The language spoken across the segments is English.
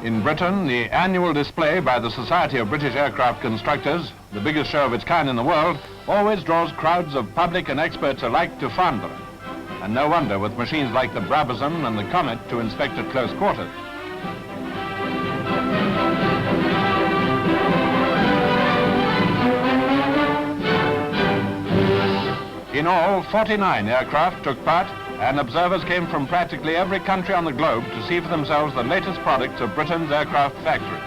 In Britain, the annual display by the Society of British Aircraft Constructors, the biggest show of its kind in the world, always draws crowds of public and experts alike to Farnborough. And no wonder, with machines like the Brabazon and the Comet to inspect at close quarters. In all, 49 aircraft took part, and observers came from practically every country on the globe to see for themselves the latest products of Britain's aircraft factories.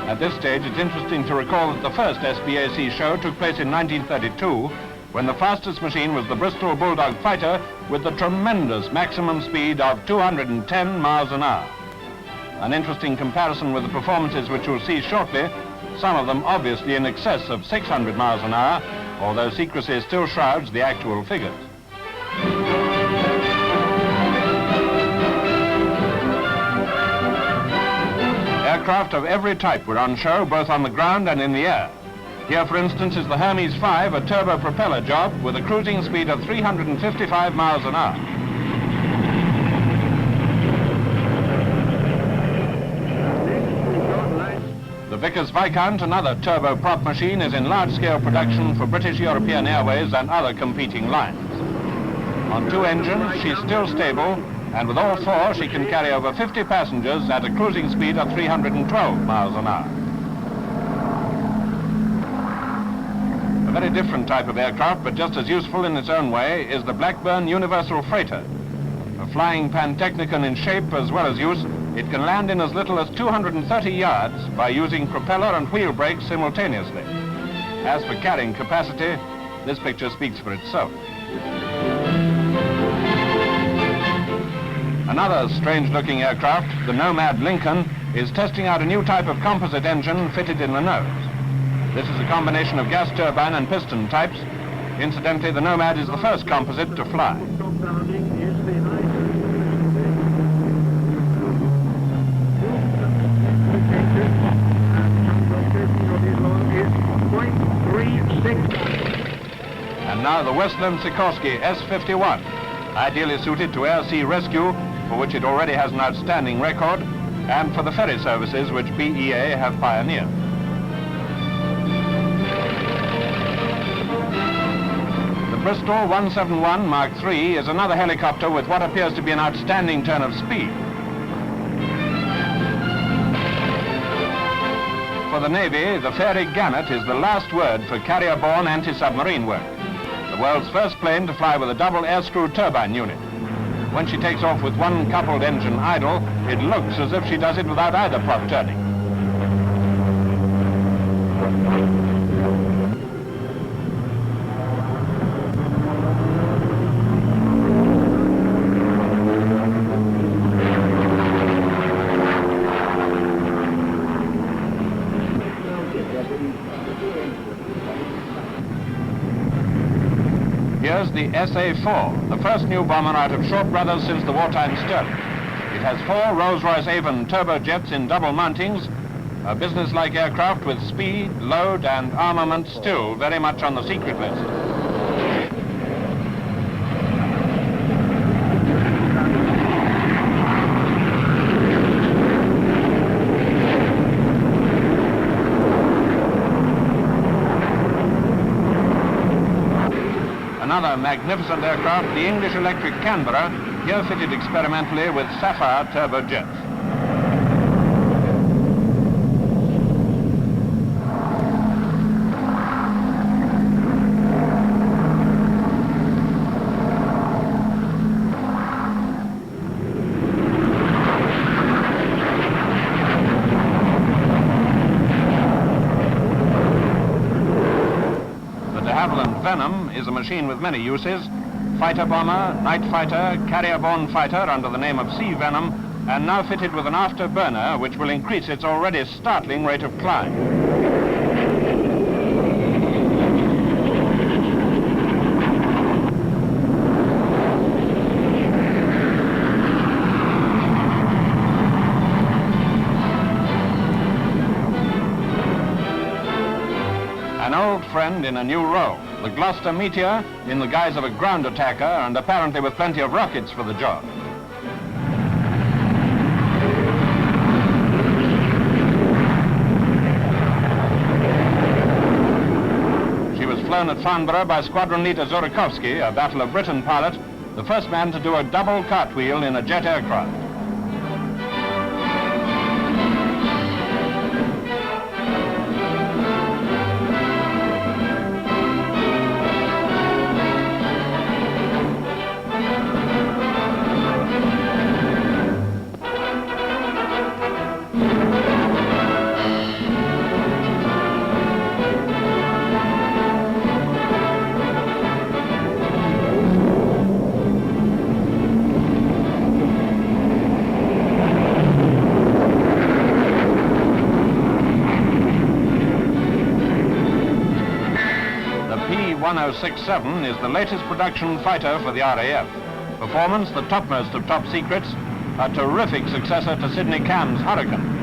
At this stage, it's interesting to recall that the first SBAC show took place in 1932, when the fastest machine was the Bristol Bulldog fighter with the tremendous maximum speed of 210 miles an hour. An interesting comparison with the performances which you'll see shortly, some of them obviously in excess of 600 miles an hour, although secrecy still shrouds the actual figures. Aircraft of every type were on show, both on the ground and in the air. Here, for instance, is the Hermes V, a turbo propeller job with a cruising speed of 355 miles an hour. The Vickers Valiant, another turbo prop machine, is in large-scale production for British European Airways and other competing lines. On 2 engines, she's still stable, and with all 4, she can carry over 50 passengers at a cruising speed of 312 miles an hour. A very different type of aircraft, but just as useful in its own way, is the Blackburn Universal Freighter. A flying pantechnicon in shape as well as use, it can land in as little as 230 yards by using propeller and wheel brakes simultaneously. As for carrying capacity, this picture speaks for itself. Another strange-looking aircraft, the Nomad Lincoln, is testing out a new type of composite engine fitted in the nose. This is a combination of gas turbine and piston types. Incidentally, the Nomad is the first composite to fly. And now the Westland Sikorsky S-51, ideally suited to air-sea rescue, for which it already has an outstanding record, and for the ferry services which BEA have pioneered. The Bristol 171 Mark III is another helicopter with what appears to be an outstanding turn of speed. For the Navy, the Fairey Gannet is the last word for carrier-borne anti-submarine work. The world's first plane to fly with a double air-screw turbine unit. When she takes off with one coupled engine idle, it looks as if she does it without either prop turning. Here's the SA-4, the first new bomber out of Short Brothers since the wartime stirring. It has 4 Rolls-Royce Avon turbojets in double mountings, a business-like aircraft with speed, load, and armament still very much on the secret list. Another magnificent aircraft, the English Electric Canberra, here fitted experimentally with Sapphire turbojets. Havilland Venom is a machine with many uses: fighter bomber, night fighter, carrier-borne fighter under the name of Sea Venom, and now fitted with an afterburner which will increase its already startling rate of climb. An old friend in a new role, the Gloster Meteor in the guise of a ground attacker and apparently with plenty of rockets for the job. at Farnborough by Squadron Leader Zurakovsky, a Battle of Britain pilot, the first man to do a double cartwheel in a jet aircraft. P1067 is the latest production fighter for the RAF. Performance, the topmost of top secrets, a terrific successor to Sidney Cam's Hurricane.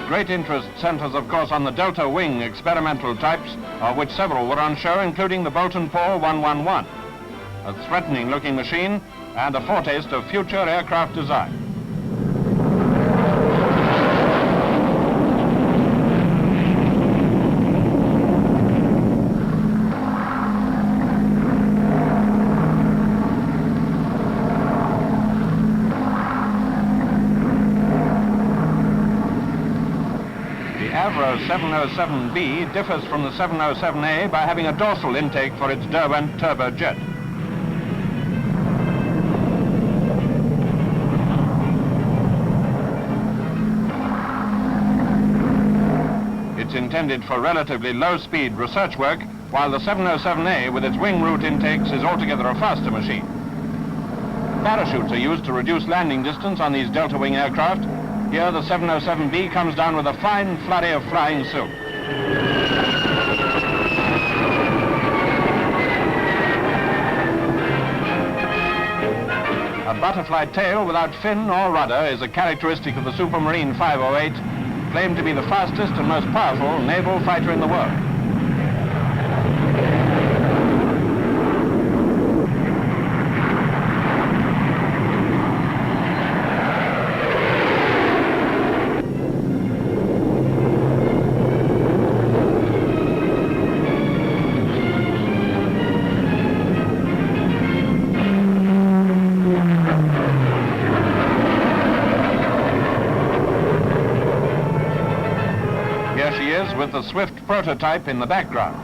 Great interest centres, of course, on the Delta Wing experimental types, of which several were on show, including the Boulton 111, a threatening-looking machine and a foretaste of future aircraft design. The AVRO 707B differs from the 707A by having a dorsal intake for its Derwent turbojet. It's intended for relatively low-speed research work, while the 707A with its wing root intakes is altogether a faster machine. Parachutes are used to reduce landing distance on these Delta Wing aircraft. Here, the 707B comes down with a fine flurry of flying silk. A butterfly tail without fin or rudder is a characteristic of the Supermarine 508, claimed to be the fastest and most powerful naval fighter in the world. With the Swift prototype in the background.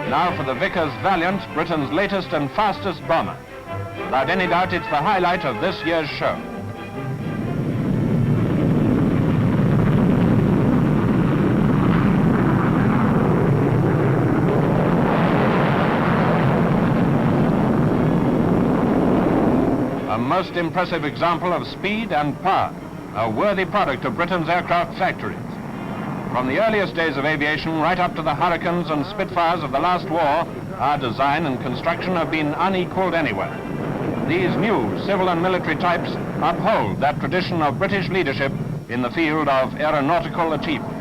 Now for the Vickers Valiant, Britain's latest and fastest bomber. Without any doubt, it's the highlight of this year's show. A most impressive example of speed and power, a worthy product of Britain's aircraft factories. From the earliest days of aviation right up to the Hurricanes and Spitfires of the last war, our design and construction have been unequaled anywhere. These new civil and military types uphold that tradition of British leadership in the field of aeronautical achievement.